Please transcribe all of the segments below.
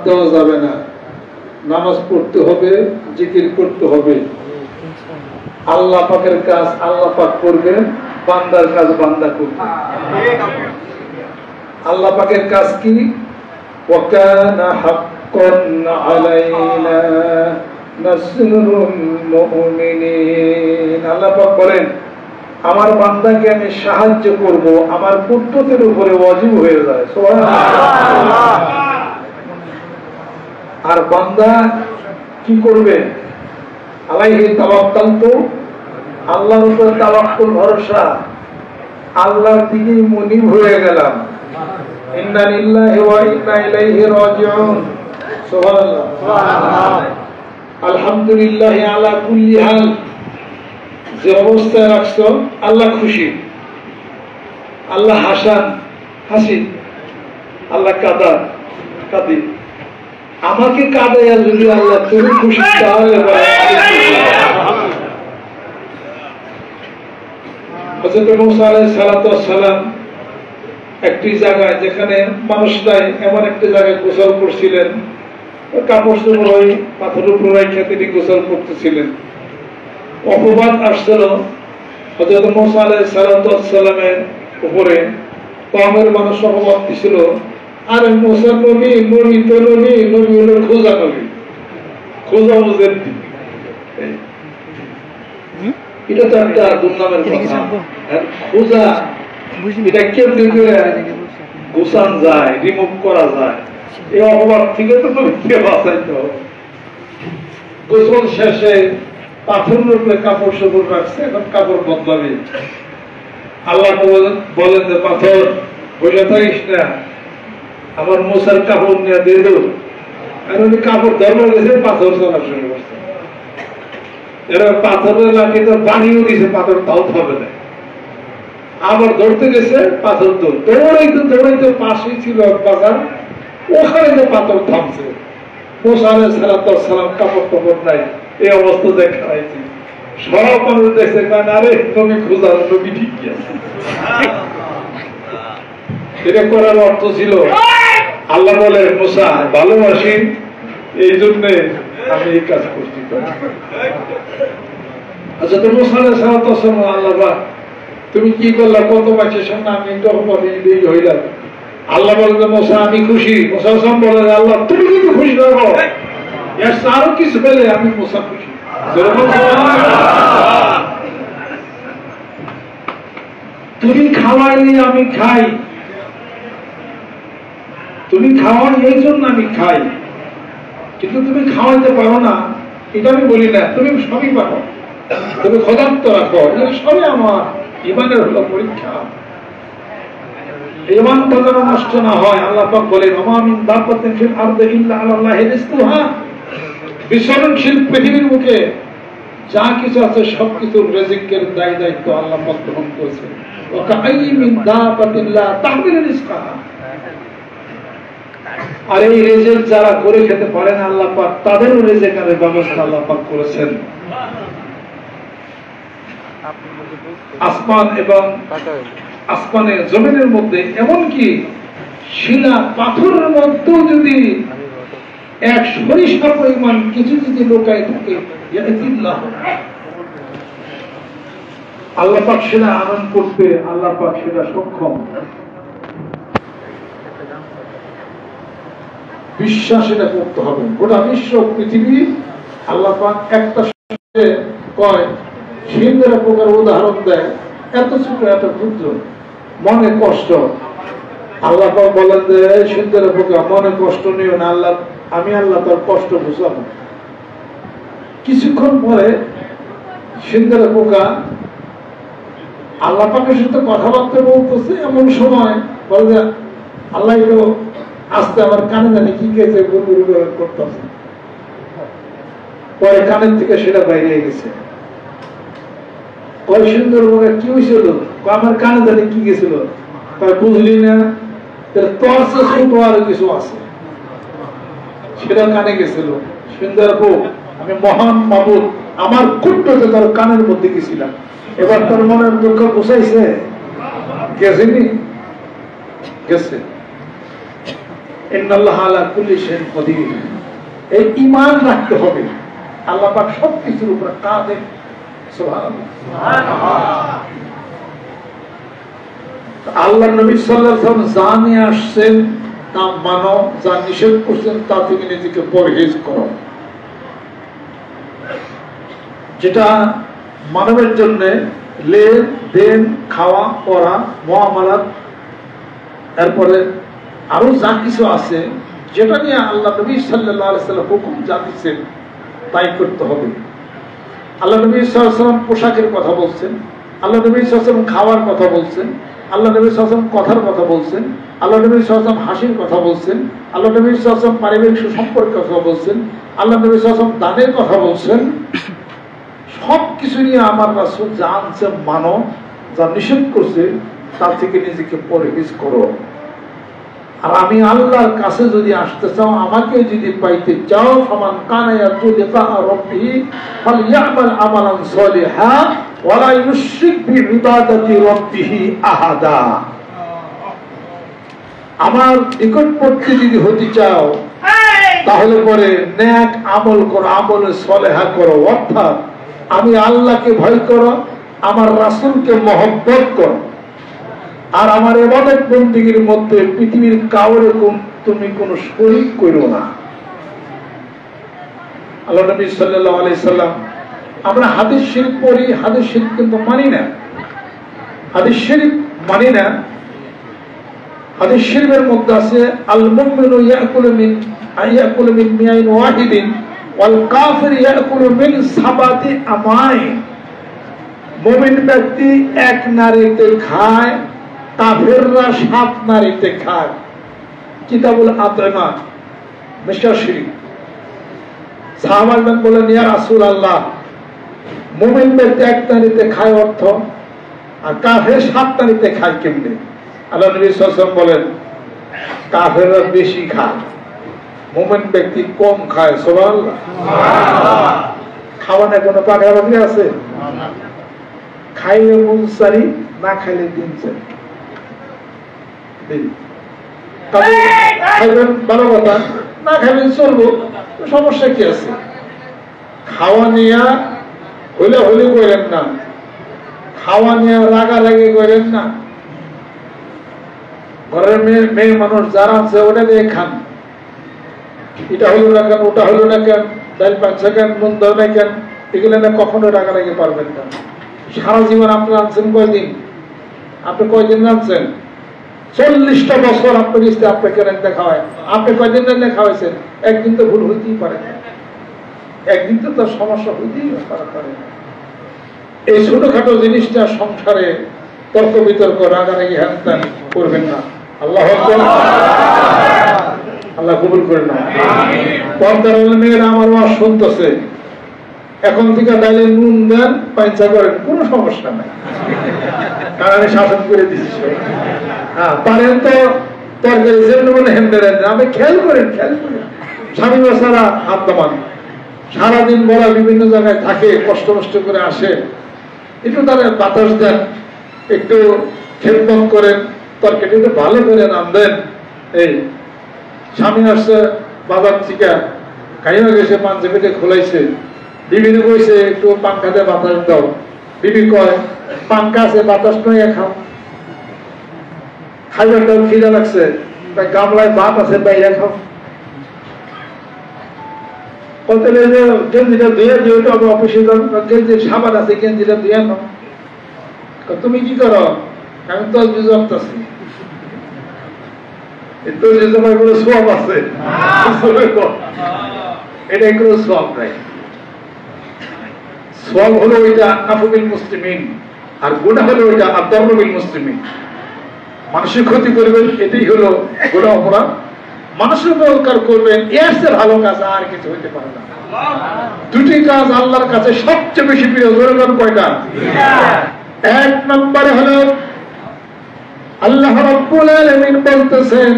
দেওয়া যাবে না, নামাজ পড়তে হবে, জিকির করতে হবে। আল্লাহ পাকের কাজ আল্লাহ পাক করবেন, বান্দার কাজ বান্দা করবে। আল্লাহ পাকের কাজ কি? ওয়াকানা হাক্কান আলাইনা নাসরুল মুমিনিন। আল্লাহ পাক বলেন, আমার বান্দাকে আমি সাহায্য করব, আমার কুদরতের উপরে ওয়াজিব হয়ে যায়। সুবহানাল্লাহ। আর বান্দা কি করবে? আলাইহি তাওয়াক্কালতু, আল্লাহর উপর তাওয়াক্কুল, ভরসা, আল্লাহর দিকে মুনিব হয়ে গেলাম। ইন্না লিল্লাহি ওয়া ইন্না ইলাইহি রাজিউন। সুবহানাল্লাহ, সুবহানাল্লাহ। আলহামদুলিল্লাহ আলা কুল্লি হাল। যে অবস্থায় রাখছো আল্লাহ খুশি, আল্লাহ হাসান হাসি, আল্লাহ কাঁদা কাঁদি। আমাকে কাঁদাইয়া যদি আল্লাহ তুমি খুশি, তাহলে হযরত মুসা আলাইহিস সালাতু ওয়াস সালাম একটি জায়গায়, যেখানে মানুষ নাই, এমন একটি জায়গায় গোসল করছিলেন। কাপড় চোপড় ওই পাথরের উপর রেখে তিনি গোসল করতেছিলেন। অপবাদ আসছিল হযরত মুসা আলাইহিস সালাতু ওয়াস সালামের উপরে। কওমের মানুষ অপবাদ দিছিল, আরে মুসা নবী, নবী তো নবী, নবী হলো খোঁজা নবী, খোঁজা মুজাদ্দিদ। এটা তো একটা দুর্নামের কথা। খোঁজা এটা কেমনে করে গোছান যায়, রিমুভ করা যায়? এই অপবাদ থেকে তো নবীকে বাঁচাইতে হবে। গোসল শেষে পাথরের উপরে কাপড় চোপড় রাখছে, এখন কাপড় বদলাবে। আল্লাহ বলেন যে পাথর বসে থাকিস না, আমার মুসার কাপড় নিয়ে দিয়ে দেব। আর উনি কাপড় ধর্ম গেছে, পাথর চলা শুরু করছে। এরা পাথরের লাঠিতে বানিয়েও দিয়েছে, পাথর তাও হবে না। আবার ধরতে গেছে, পাথর দৌড়াইতে দৌড়াইতে পাশেই ছিল বাজার, ওখানে যে পাথর থামছে। মুসা আলাইহিস সালাতু ওয়াস সালাম কাপড় টাপড় নাই, এই অবস্থা দেখা হয়েছে। সব মানুষ দেখছে, আরে নবী খোঁজা, নবী ঠিকই আছে। এটা করার অর্থ ছিল, আল্লাহ বলে মুসা ভালোবাসি, এই জন্য আমি এই কাজ করছি। আচ্ছা, তো মুসা আলাইহিস সালাতু ওয়াস সালাম, আল্লাহ তুমি কি করলা, কত মাসের সামনে আমি একটু হইলাম। আল্লাহ বলতে মুসা আমি খুশি। মুসা বলে, আল্লাহ তুমি কিন্তু খুশি রাখো, আরো কিছু পেলে আমি মুসা খুশি। তুমি খাওয়াইলে আমি খাই, তুমি খাওয়ান এই জন্য আমি খাই, কিন্তু তুমি খাওয়াইতে পারো না এটা আমি বলি না, তুমি সবই পারো, তুমি ক্ষুধার্ত রাখো, সবই আমার ইমানের হলো পরীক্ষা। ইমানটা যেন নষ্ট না হয়। আল্লাহ পাক বলেন, ওয়া মিন দাব্বাতিন ফিল আরদি ইল্লা আলাল্লাহি রিজকুহা। বিচরণশীল পৃথিবীর মুখে যা কিছু আছে সবকিছুর রিজিকের দায়িত্ব আল্লাহ পাক গ্রহণ করেছেন। ওয়া কাআইয়িন মিন দাব্বাতিন লা তাহমিলু রিজকাহা। আর এই রিজিক যারা করে খেতে পারে না আল্লাহ পাক তাদেরও রিজিকের ব্যবস্থা আল্লাহ পাক করেছেন। আসমান এবং আসমানের জমিনের মধ্যে, এমনকি শিলা পাথরের মধ্যেও যদি এক সরিষা পরিমাণ কিছু যদি লোকায় থাকে, আল্লাহ পাক সেটা আনন্দ করতে, আল্লাহ পাক সেটা সক্ষম। বিশ্বাস এটা করতে হবে। গোটা বিশ্ব পৃথিবী আল্লাহ পাক একটা কয়, সিংহের পোকার উদাহরণ দেয়, এত ছোট এত ক্ষুদ্র, মনে কষ্ট। আল্লাহ পাক বলেন যে সিংহের পোকা মনে কষ্ট নিও না, আল্লাহ আমি আল্লাহ তার কষ্ট বুঝাবো। কিছুক্ষণ পরে সিংহের পোকা আল্লাহ পাকের সাথে কথাবার্তা বলতেছে, এমন সময় বলে যে আল্লাহ একটু আস্তে, আমার কানে জানি কি গেছে, গুরগুর করতেছে। পরে কানের থেকে সেটা বাইরে গেছে। ওই সুন্দর পোকা কি হয়েছিল, আমার কানে জানি কি গেছিল, বুঝলি না, তোর ছোট আরো কিছু আছে, সেটা কানে গেছিল। সুন্দর পোক, আমি মহান মাবুদ, আমার কুট্টতে তোর কানের মধ্যে গেছিলাম, এবার তোর মনের দুঃখ বুঝাইছে, গেছেনি গেছে। ইন্নাল্লাহা আলা কুল্লি শাইইন কাদির। এই ঈমান রাখতে হবে আল্লাহ পাক সবকিছুর উপরে কাদের। সুবহানাল্লাহ, সুবহানাল্লাহ। আল্লাহ নবী সাল্লাল্লাহু আলাইহি ওয়াসাল্লাম যা নিয়ে আসছেন তা মানো, যা নিষেধ করছেন তা থেকে নিজেকে পরহেজ করো। যেটা মানবের জন্য লেনদেন, খাওয়া পড়া, মুআমালাত, এরপরে আরো যা কিছু আছে যেটা নিয়ে আল্লাহ নবী সাল্লাল্লাহু আলাইহি ওয়াসাল্লাম হুকুম জানিয়েছেন তাই করতে হবে। আল্লাহ নবী সাল্লাল্লাহু আলাইহি ওয়াসাল্লাম পোশাকের কথা বলছেন, আল্লাহ নবী সাল্লাল্লাহু আলাইহি ওয়াসাল্লাম খাওয়ার কথা বলছেন, আল্লাহ নবী সাল্লাল্লাহু আলাইহি ওয়াসাল্লাম কথার কথা বলছেন, আল্লাহ নবী সাল্লাল্লাহু আলাইহি ওয়াসাল্লাম হাসির কথা বলছেন, আল্লাহ নবী সাল্লাল্লাহু আলাইহি ওয়াসাল্লাম পারিবারিক সুসম্পর্কের কথা বলছেন, আল্লাহ নবী সাল্লাল্লাহু আলাইহি ওয়াসাল্লাম দানের কথা বলছেন। সবকিছু নিয়ে আমার রাসূল যা আনছে মানো, যা নিষেধ করছে তার থেকে নিজেকে পরহেজ করো। আর আমি আল্লাহর কাছে যদি আসতে চাও, আমাকে যদি পাইতে চাও, ফামান কানা ইয়ারজু লিকা রাব্বিহি ফালইয়ামাল আমালান সালিহা ওয়া লা ইউশরিক বিইবাদাতি রাব্বিহি আহাদা। আমার নিকটবর্তী যদি হতে চাও তাহলে পরে নেক আমল করো, আমলে সালেহা করো, অর্থাৎ আমি আল্লাহকে ভয় করো, আমার রাসূলকে মহব্বত করো, আর আমার ইবাদত বন্দেগীর মধ্যে পৃথিবীর কাউরে তুমি কোনো শরীক করো না। আল্লাহ নবী সাল্লাল্লাহু আলাইহি সাল্লাম, আমরা হাদিস শরীফ পড়ি, হাদিস শরীফ কিন্তু মানি না, হাদিস শরীফ মানি না। হাদিস শরীফের মধ্যে আছে আল মুমিনু ইয়াকুলু মিন মিয়াইন ওয়াহিদিন ওয়াল কাফির ইয়াকুলু মিন সাবাতি আমাইন। মুমিন ব্যক্তি এক নারীতে খায়, কাফেররা 7 নারীতে খায়। কিতাবুল আতমা মিশকাত শরীফ। সাহাবাগণ বলেন, ইয়া রাসূলুল্লাহ, মুমিন ব্যক্তি এক নারীতে খায় অর্থ, আর কাফের 7 নারীতে খায় কেমনে? আল্লাহ নবী সাল্লাল্লাহু আলাইহি ওয়াসাল্লাম বলেন, কাফেররা বেশি খায়, মুমিন ব্যক্তি কম খায়। সুবহানাল্লাহ, সুবহানাল্লাহ। খাওয়ানে কোনো পাকাপাকি আছে? খাইলে মন সারি, না খাইলে দিন সারি। খাইবেন ভালো কথা, না খাইবেন চলবো, সমস্যা কি আছে? খাওয়া নিয়া হইলে হইলে করেন না, খাওয়া নিয়ে রাগারাগি করেন না। ঘরের মেয়ে মানুষ যারা আছে ওটা দিয়ে খান, এটা হলো না কেন, ওটা হলো না কেন, ডাল পাঁচা কেন, নুন দাও না কেন, এগুলো না কখনো রাগারাগি পারবেন না। সারা জীবন আপনি আনছেন কয়দিন? আপনি কয়দিন আনছেন? 40টা বছর আপনার স্ত্রী আপনাকে রান্না খাওয়ায়, আপনি কয়দিন রান্না খাওয়াইছেন? একদিন তো ভুল হইতেই পারে, একদিন তো তার সমস্যা হইতেই পারে। এই ছোটখাটো জিনিসটা সংসারে তর্ক বিতর্ক, রাগারাগি হ্যান করবেন না। আল্লাহ আল্লাহ কবুল করে না। পর্দার মেয়েরা আমার ওয়াজ শুনতেছে, এখন থেকে ডাইলে নুন দেন, পাইচা করেন, কোনো সমস্যা নাই, কারণ আমি শাসন করে দিচ্ছি। হ্যাঁ, পারেন তো তরকারি যেমন মনে হেন দেন, আপনি খেয়াল করেন, খেয়াল করেন। স্বামী বাচ্চারা হাত দামান, সারাদিন বলা বিভিন্ন জায়গায় থাকে, কষ্ট কষ্ট করে আসে, একটু তারা বাতাস দেন, একটু খেলবন করেন, তরকারি একটু ভালো করে রান্ধেন। এই স্বামী আসছে বাজার থেকে, খাইয়া গেছে, পাঞ্চে পেটে খোলাইছে, বিবি কইছে একটু পাঙ্খাতে বাতাস দাও। বিবি কয়, পাঙ্খা আছে, বাতাস নয়, খাও। খাইবার দাও, খিদা লাগছে, গামলায় ভাত আছে, বাইরে খাও। গেঞ্জিটা ধুয়ে দিও, আমি অফিসে যাবো, গেঞ্জির সাবান আছে, গেঞ্জিটা ধুয়ে নাও। তুমি কি করো? আমি তসবিহ জপতেছি। তসবিহ জপার কোনো সওয়াব আছে? এটা কোনো সওয়াব নাই। সওয়াব হলো ওইটা নাফুবিল মুসলিমিন, আর গুনাহ হলো ওইটা আদরবিল মুসলিমিন। মানুষের ক্ষতি করবেন, এটাই হলো গুনাহ অপরাধ। মানুষের উপকার করবেন, এর চেয়ে ভালো কাজ আর কিছু হইতে পারে না। দুটি কাজ আল্লাহর কাছে সবচেয়ে বেশি প্রিয়। জোরে কয়টা? এক নম্বরে হলো আল্লাহ রাব্বুল আলামিন বলতেছেন,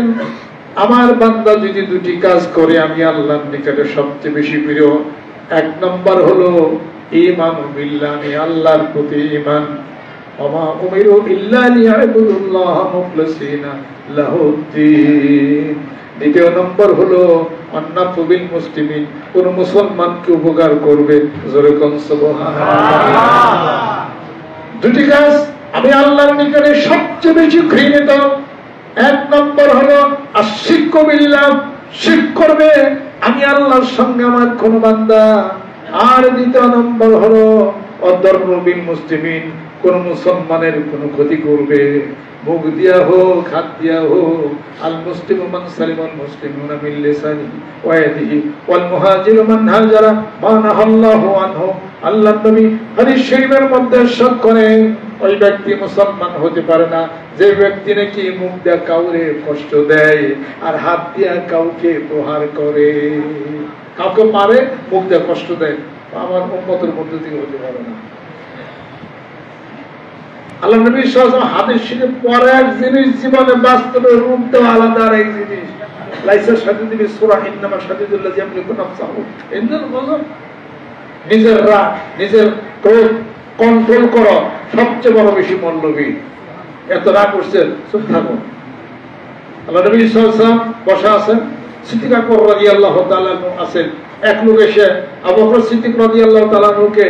আমার বান্দা যদি দুটি কাজ করে আমি আল্লাহর নিকটে সবচেয়ে বেশি প্রিয়। এক নম্বর হলো ঈমান বিল্লাহ, আমি আল্লাহর প্রতি ঈমান। ওমা উমিরু ইল্লা লিয়াবুদুল্লাহ মুখলিসিনা লাহুদ্দিন। দ্বিতীয় নম্বর হলো অন্নাফুবিল মুসলিমিন, কোন মুসলমানকে উপকার করবে। জোরে কোন সুবহানাল্লাহ। দুটি কাজ আমি আল্লাহর নিকটে সবচেয়ে বেশি ঘৃণিত। এক নম্বর হলো আশিরকু বিল্লাহ, শিরক করবে আমি আল্লাহর সঙ্গে আমার কোন বান্দা। আর দ্বিতীয় নম্বর হলো অদররু বিল মুসলিমিন, কোন মুসলমানের কোন ক্ষতি করবে, মুখ দিয়া হোক হাত দিয়া হোক। আল মুসলিমু মান সালিমাল মুসলিমুনা মিন লিসানিহি ওয়া ইয়াদিহি ওয়াল মুহাজিরু মান হাজারা মা নাহাল্লাহু আনহু। আল্লাহর নবী হাদিস শরীফের মধ্যে ইরশাদ করেন, ওই ব্যক্তি মুসলমান হতে পারে না যে ব্যক্তি নাকি মুখ দিয়া কাউরে কষ্ট দেয় আর হাত দিয়া কাউকে প্রহার করে। কাউকে মারে, মুখ দিয়া কষ্ট দেয়, আমার উম্মতের মধ্যে থেকে হতে পারে না। আল্লাহ নবী সাল্লাল্লাহু আলাইহি ওয়াসাল্লাম হাদিস শরীফে পরে এক জিনিস জীবনে বাস্তবে রূপ দেওয়া আলাদা আর এক জিনিস। লাইসা শাদীদুল সুরা ইন্নামা শাদীদুল্লাযী ইয়ামলিকু নাফসাহু ইন্নাল গযব। নিজের রাগ, নিজের ক্রোধ কন্ট্রোল করো, সবচেয়ে বড় বেশি মূল্যবান। এত রাগ করছেন, চুপ থাকুন। আল্লাহ নবী সাল্লাল্লাহু আলাইহি ওয়াসাল্লাম বসা আছেন, সিদ্দিক আকবর রাদিয়াল্লাহু তাআলা আছেন। এক লোক এসে আবু বকর সিদ্দিক রাদিয়াল্লাহু তাআলা কে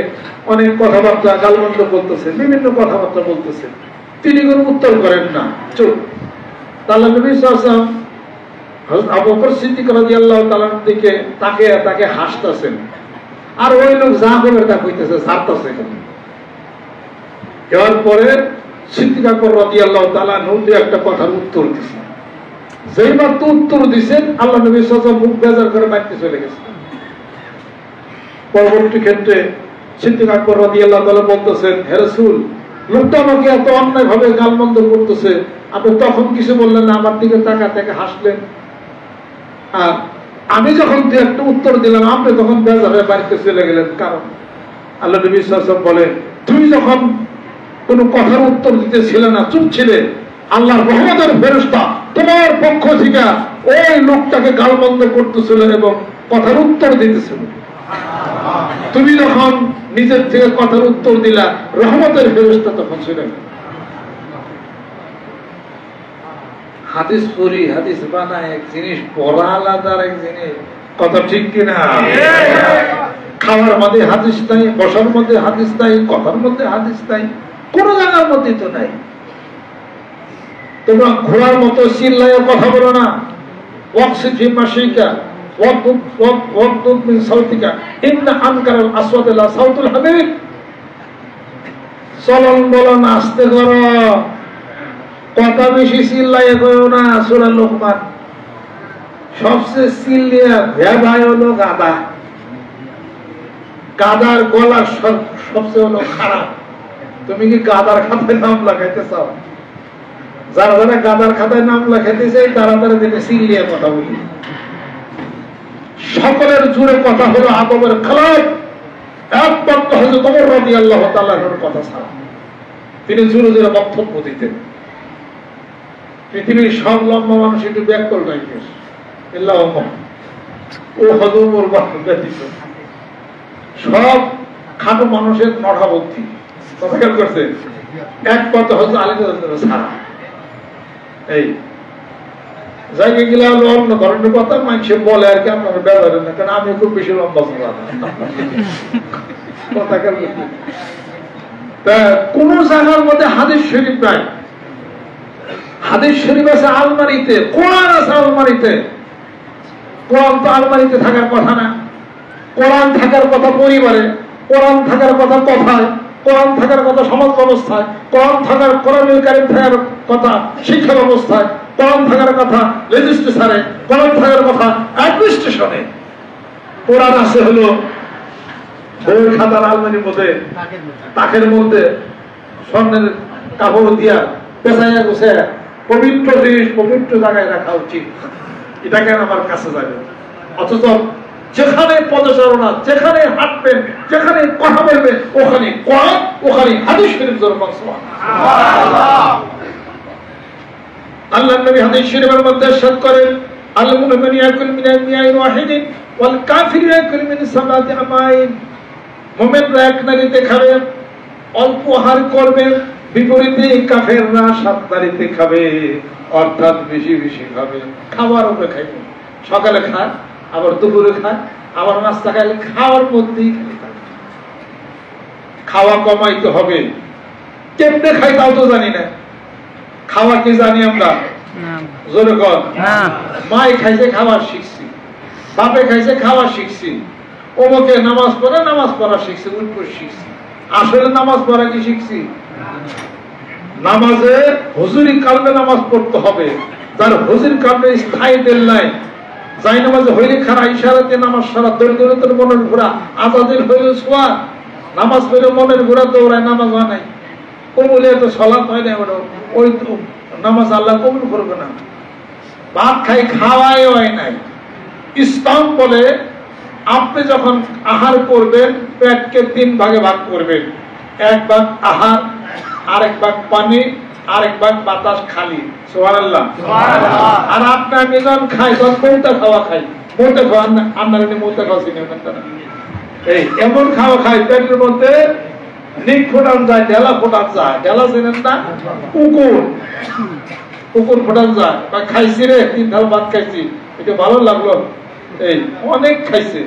অনেক কথাবার্তা গালমন্দ বলতেছে, বিভিন্ন কথাবার্তা বলতেছে, তিনি কোনো উত্তর করেন না, চুপ। আল্লাহ নবী সাল্লাল্লাহু আলাইহি ওয়াসাল্লাম হযরত আবু বকর সিদ্দিক রাদিয়াল্লাহু তাআলার দিকে তাকে হাসতেছেন, আর ওই লোক যা বলে তা কইতেছে, ছাড়তেছে। এর পরে সিদ্দিক আকবর রাদিয়াল্লাহু তাআলা একটা কথার উত্তর দিয়েছেন। যেই মাত্র উত্তর দিয়েছেন, আল্লাহ নবী সাল্লাল্লাহু আলাইহি ওয়াসাল্লাম মুখ বেজার করে বাড়িতে চলে গেছেন। পরবর্তী ক্ষেত্রে সিদ্দিক আকবর রাদিয়াল্লাহু তাআলা বলতেছেন, হে রাসূল, লোকটা আমাকে এত অন্যায় ভাবে গালমন্দ করতেছে, আপনি তখন কিছু বললেন না, আমার দিকে তাকা হাসলেন, আর আমি যখন একটা উত্তর দিলাম আপনি তখন বেজার হয়ে বাড়িতে চলে গেলেন। কারণ আল্লাহ নবী সাল্লাল্লাহু আলাইহি ওয়াসাল্লাম বলে, তুমি যখন কোন কথার উত্তর দিতেছিলে না, চুপ ছিলে, আল্লাহর রহমতের ফেরেশতা তোমার পক্ষ থেকে ওই লোকটাকে গালমন্দ করতেছিল এবং কথার উত্তর দিতেছিল। তুমি যখন নিজের থেকে কথার উত্তর দিলা, রহমতের ফেরেশতা তখন ছিলেন। হাদিস পড়ি, হাদিস বানায় এক জিনিস, পড়া আলাদা এক জিনিস। কথা ঠিক কিনা? খাওয়ার মধ্যে হাদিস নাই, বসার মধ্যে হাদিস নাই, কথার মধ্যে হাদিস নাই, কোন জায়গার মধ্যে তো নাই। তোমরা ঘোড়ার মতো চিল্লাইয়া কথা বলো না। ওয়াকসিফি মাশিকা ওয়াকদুদ মিন সাউতিকা ইন্না আনকারাল আসওয়াতি লা সাউতুল হামির। চলন বলন আস্তে করো, কথা বেশি চিল্লাইয়া করো না। সূরা লোকমান। সবচেয়ে চিল্লিয়া ভেবায় হলো গাদা। গাদার গলা সবচেয়ে হলো খারাপ। তুমি কি গাদার খাতায় নাম লাগাইতে চাও? যারা যারা গাদার খাতায় নাম লেখাতে চাই তারা তারা দিনে চিল্লিয়ে কথা বলি। সকলের জুড়ে কথা হলো আদমের খেলাফ, একমাত্র হযরত ওমর রাদিয়াল্লাহু তাআলার কথা ছাড়া। তিনি জোরে জোরে বক্তব্য দিতেন। পৃথিবীর সব লম্বা মানুষ একটু ব্যাকল টাইপের, ইল্লা ওমর। ও হযরত ওমর ব্যতীত সব খাটো মানুষের নড়া বুদ্ধি। কথা খেয়াল করছে? একমাত্র হযরত আলী রাদিয়াল্লাহু ছাড়া। এই জায়গায় গেলে অন্য ধরনের কথা মানুষে বলে আর কি, আপনার ব্যবহার না, কারণ আমি খুব বেশি লম্বা কথা খেয়াল করছি। তা কোন জায়গার মধ্যে হাদিস শরীফ নাই। হাদিস শরীফ আছে আলমারিতে, কোরআন আছে আলমারিতে। কোরআন তো আলমারিতে থাকার কথা না। কোরআন থাকার কথা পরিবারে, কোরআন থাকার কথা কথায়, কোরআন থাকার কথা সমাজ ব্যবস্থায়, কোরআন থাকার কোরআনুল কারীম থাকার কথা শিক্ষা ব্যবস্থায়, কোরআন থাকার কথা রেজিস্ট্রেশনে, কোরআন থাকার কথা অ্যাডমিনিস্ট্রেশনে। কোরআন আছে হলো বই খাতার আলমারির মধ্যে, তাকের মধ্যে স্বর্ণের কাপড় দিয়া পেঁচাইয়া গুছাইয়া পবিত্র জিনিস পবিত্র জায়গায় রাখা উচিত। এটা কেন আমার কাছে যাবে? অথচ যেখানে পদচারণা, যেখানে হাঁটবেন, যেখানে কথা বলবেন, ওখানে কোরআন, ওখানে হাদিস শরীফ। আল্লাহর নবী হাদিস শরীফের মধ্যে ইরশাদ করেন, আল মুমিনু ইয়াকুল মিন মিয়াইন ওয়াহিদিন ওয়াল কাফিরু ইয়াকুল মিন সাবাতি আমাইন। মুমিনরা এক নারীতে খাবে, অল্প আহার করবে, বিপরীতে কাফেররা 7 তারিখে খাবে, অর্থাৎ বেশি বেশি খাবে। খাবার উপরে খাইবে, সকালে খায়, আবার দুপুরে খায়, আবার নাস্তা খাইলে খাওয়ার মধ্যেই খাওয়া কমাইতে হবে। কেমনে খাই তাও তো জানি না। খাওয়া কি জানি আমরা? জোরে কর। মাই খাইছে খাবার শিখছি, বাপে খাইছে খাবার শিখছি, অমুকে নামাজ পড়া শিখছি, উঠপুর শিখছি। আসলে নামাজ পড়া কি শিখছি? নামাজে হুজুরি কালবে নামাজ পড়তে হবে। যার হুজুর কালবে স্থায়ী তেল নাই, যাই নামাজে হইলে খারা ইশারাতে নামাজ সারা, দরিদ্রতার মনের ঘোরা, আজাদের হইলে ছোঁয়া, নামাজ পড়ে মনের ঘোরা দৌড়ায়, নামাজ হয় নাই, কবুলে তো সলাৎ হয় না, ওই নামাজ আল্লাহ কবুল করবে না। ভাত খাই, খাওয়াই হয় নাই। ইসলাম বলে আপনি যখন আহার করবেন, পেটকে 3 ভাগে ভাগ করবেন। 1 ভাগ আহার, আরেক ভাগ পানি, আরেক ভাগ বাতাস খালি। সুবহানাল্লাহ। আর আপনার নিজন খাই, মৌতা খাওয়া খাই, মৌতা খাওয়া আপনার মৌতা খাওয়া চিনি না, এই এমন খাওয়া খাই পেটের মধ্যে নিক ফোটান যায়, ঢেলা ফোটান যায়। ঢেলা চেনেন না? কুকুর ফোটান যায়। খাইছি রে, 3 ঢাল ভাত খাইছি, এটা ভালো লাগলো, এই অনেক খাইছে,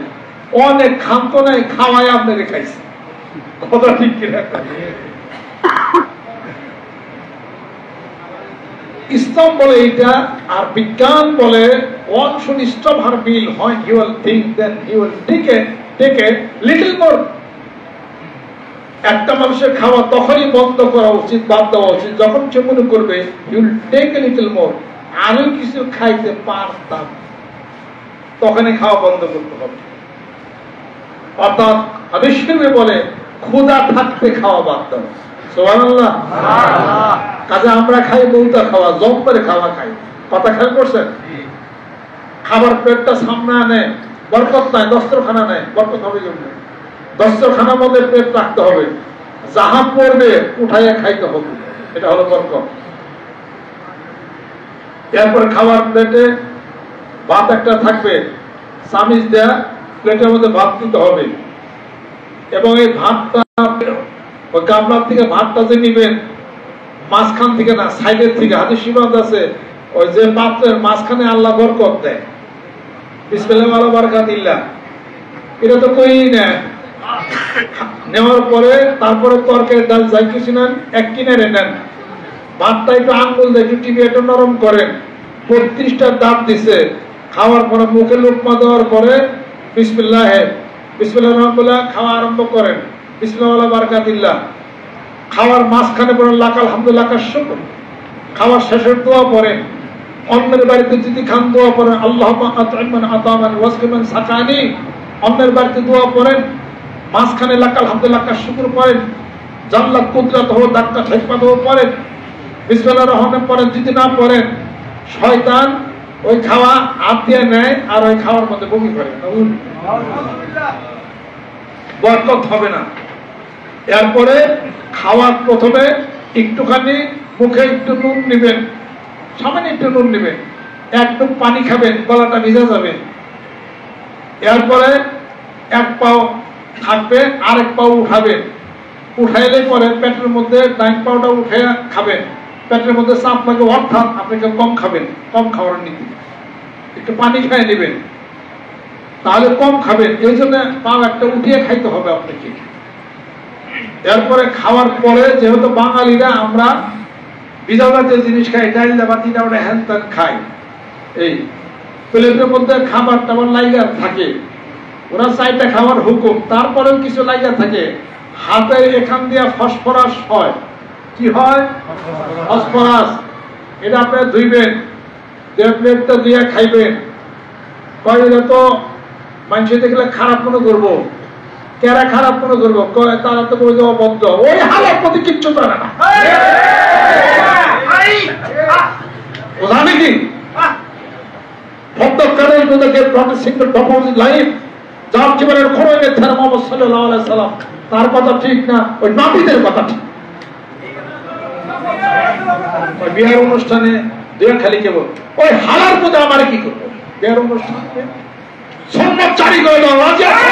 অনেক খান্ত নাই, খাওয়াই আপনাকে খাইছে। কথা ঠিক কিনা? ইসলাম বলে এটা, আর বিজ্ঞান বলে one should stop her meal when he will think, then he will take a little more. একটা মানুষের খাওয়া তখনই বন্ধ করা উচিত, বাদ দেওয়া উচিত, যখন সে মনে করবে he will take a little more, আরো কিছু খাইতে পারতাম, তখনই খাওয়া বন্ধ করতে হবে। অর্থাৎ হাদিস শরীফে বলে ক্ষুধা থাকতে খাওয়া বাদ দাও। সুবহানাল্লাহ। কাজে আমরা খাই বউতা খাওয়া, জম করে খাওয়া খাই। কথা খেয়াল করছেন? খাবার পেটটা সামনে আনে, বরকত নাই। দস্তরখানা নেই, বরকত হবে কেমন? দস্তরখানার মধ্যে পেট রাখতে হবে, যাহা পড়বে উঠাইয়া খাইতে হবে, এটা হলো বরকত। এরপরে খাবার প্লেটে ভাত একটা থাকবে, চামিচ দেয়া প্লেটের মধ্যে ভাত দিতে হবে, এবং এই ভাতটা ওই গামলার থেকে ভাতটা যে নিবেন, মাঝখান থেকে না, সাইডের থেকে। হাদিস সীমান্ত আছে, ওই যে পাত্রের মাঝখানে আল্লাহ বরকত দেয়। বিসমিল্লাহ ওয়া বারাকাতিল্লাহ, এটা তো কই না। নেওয়ার পরে তারপরে তরকারি ডাল যাই কিছু নেন, এক কিনারে নেন, ভাতটা একটু আঙ্গুল দিয়ে একটু টিপে একটু নরম করেন। 32টা দাঁত দিছে। খাওয়ার পরে মুখে লুকমা দেওয়ার পরে বিসমিল্লাহ রাহমাতুল্লাহ খাওয়া আরম্ভ করেন। বিসমিল্লাহ ওয়া বারাকাতিল্লাহ। খাওয়ার মাঝখানে পড়েন লাক আলহামদুলিল্লাহ শুকর। খাওয়ার শেষের দোয়া পড়েন। অন্যের বাড়িতে যদি খান দোয়া পড়েন আল্লাহুম্মা আত'ইমান আতামান ওয়াসকিমান সাকানি। অন্যের বাড়িতে দোয়া পড়েন, মাঝখানে লাক আলহামদুলিল্লাহ শুকর পড়েন। জাল্লাত কুদরাত হো দাক্কা হিকমত হো পড়েন। বিসমিল্লাহির রহমানির পড়েন। যদি না পড়েন, শয়তান ওই খাওয়া হাত দিয়ে নেয় আর ওই খাওয়ার মধ্যে বমি করে, বরকত হবে না। এরপরে খাওয়ার প্রথমে একটুখানি মুখে একটু নুন নেবেন, সামান্য একটু নুন নেবেন, একটু পানি খাবেন, গলাটা ভিজে যাবে। এরপরে 1 পাও থাকবে, আরেক পাও উঠাবেন। উঠাইলে পরে পেটের মধ্যে ডাইন পাওটা উঠে খাবেন। পেটের মধ্যে চাপ লাগে, অর্থাৎ আপনাকে কম খাবেন, কম খাওয়ার নীতি। একটু পানি খেয়ে নেবেন, তাহলে কম খাবেন। এই জন্য পাও একটা উঠিয়ে খাইতে হবে আপনাকে। এরপরে খাওয়ার পরে, যেহেতু বাঙালিরা আমরা ভিজা জাতীয় জিনিস খাই, ডাইল বাতিটা ওটা হ্যান ত্যান খাই, এই প্লেটের মধ্যে খাবার টাবার লাইগা থাকে। ওরা 4টা খাবার হুকুম, তারপরেও কিছু লাইগা থাকে। হাতের এখান দিয়ে ফসফরাস হয়। কি হয়? ফসফরাস। এটা আপনি ধুইবেন, প্লেটটা দিয়ে খাইবেন। এটা তো মানুষ দেখলে খারাপ মনে করবো। কেরা খারাপ মনে করবো? তারা তো বলে দেওয়া বন্ধ, ওই হালার প্রতি কিচ্ছু জানে না। জানে কি? যার জীবনের খরচের ধারা মোহাম্মদ সাল্লাল্লাহু আলাইহি সাল্লাম, তার কথা ঠিক না, ওই নাপিতের কথা ঠিক। বিয়ের অনুষ্ঠানে খালি কেবল ওই হালার প্রতি আমার কি করবো? বিয়ের অনুষ্ঠানে সুন্নাত জারি করে দাও, রাজি আছে?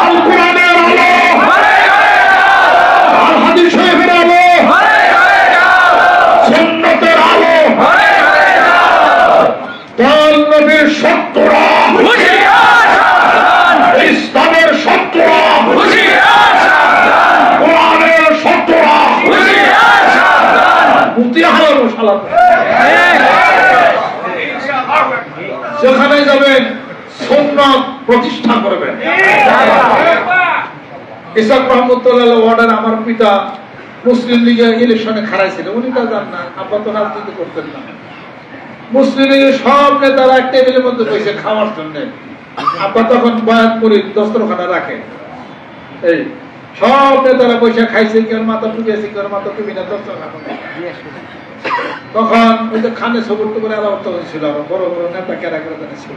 আল কোরআনের আলো, আল হাদিসের নবীর শত্রুরা, ইসলামের শত্রুরা, কোরআনের শত্রুরা, যেখানে যাবেন সুন্নাত প্রতিষ্ঠা করবেন। ইসাক রহমতুল্লাহ ওয়ার্ডের আমার পিতা মুসলিম লীগের ইলেকশনে খাড়াইছিল, উনি তা জান না, আব্বা তো রাজনীতি করতেন না। মুসলিম লীগের সব নেতারা এক টেবিলের মধ্যে বসে খাওয়ার জন্য, আব্বা তখন বয়াত করে দস্তরখানা রাখে, এই সব নেতারা বসে খাইছে, কেউ মাথা টুকিয়েছে, কেউ মাথা টুকি না, দস্তরখানা। তখন ওই যে খানে সবুর করে আলাদা হয়েছিল, বড় বড় নেতা কেরা কেরা ছিল।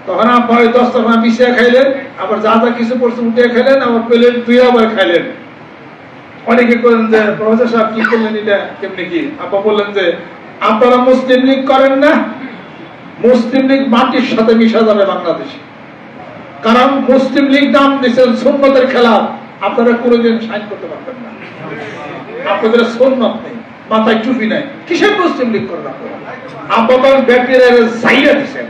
তখন আব্বা ওই দস্তরখানা মিশিয়ে খাইলেন, আবার যা যা কিছু পড়ছে উঠে খাইলেন, আবার প্লেট দুই আবার খাইলেন। অনেকে করেন যে প্রফেসর সাহেব কি করলেন, এটা কেমনি কি? আব্বা বললেন যে আপনারা মুসলিম লীগ করেন না, মুসলিম লীগ মাটির সাথে মিশা যাবে বাংলাদেশে, কারণ মুসলিম লীগ নাম দিচ্ছেন সুন্নতের খেলাফ, আপনারা কোনোদিন সাইন করতে পারবেন না, আপনাদের সুন্নত নেই, মাথায় টুপি নাই, কিসের মুসলিম লীগ করেন আপনারা? আব্বা তখন ব্যাকটেরিয়া জাইরা দিচ্ছেন।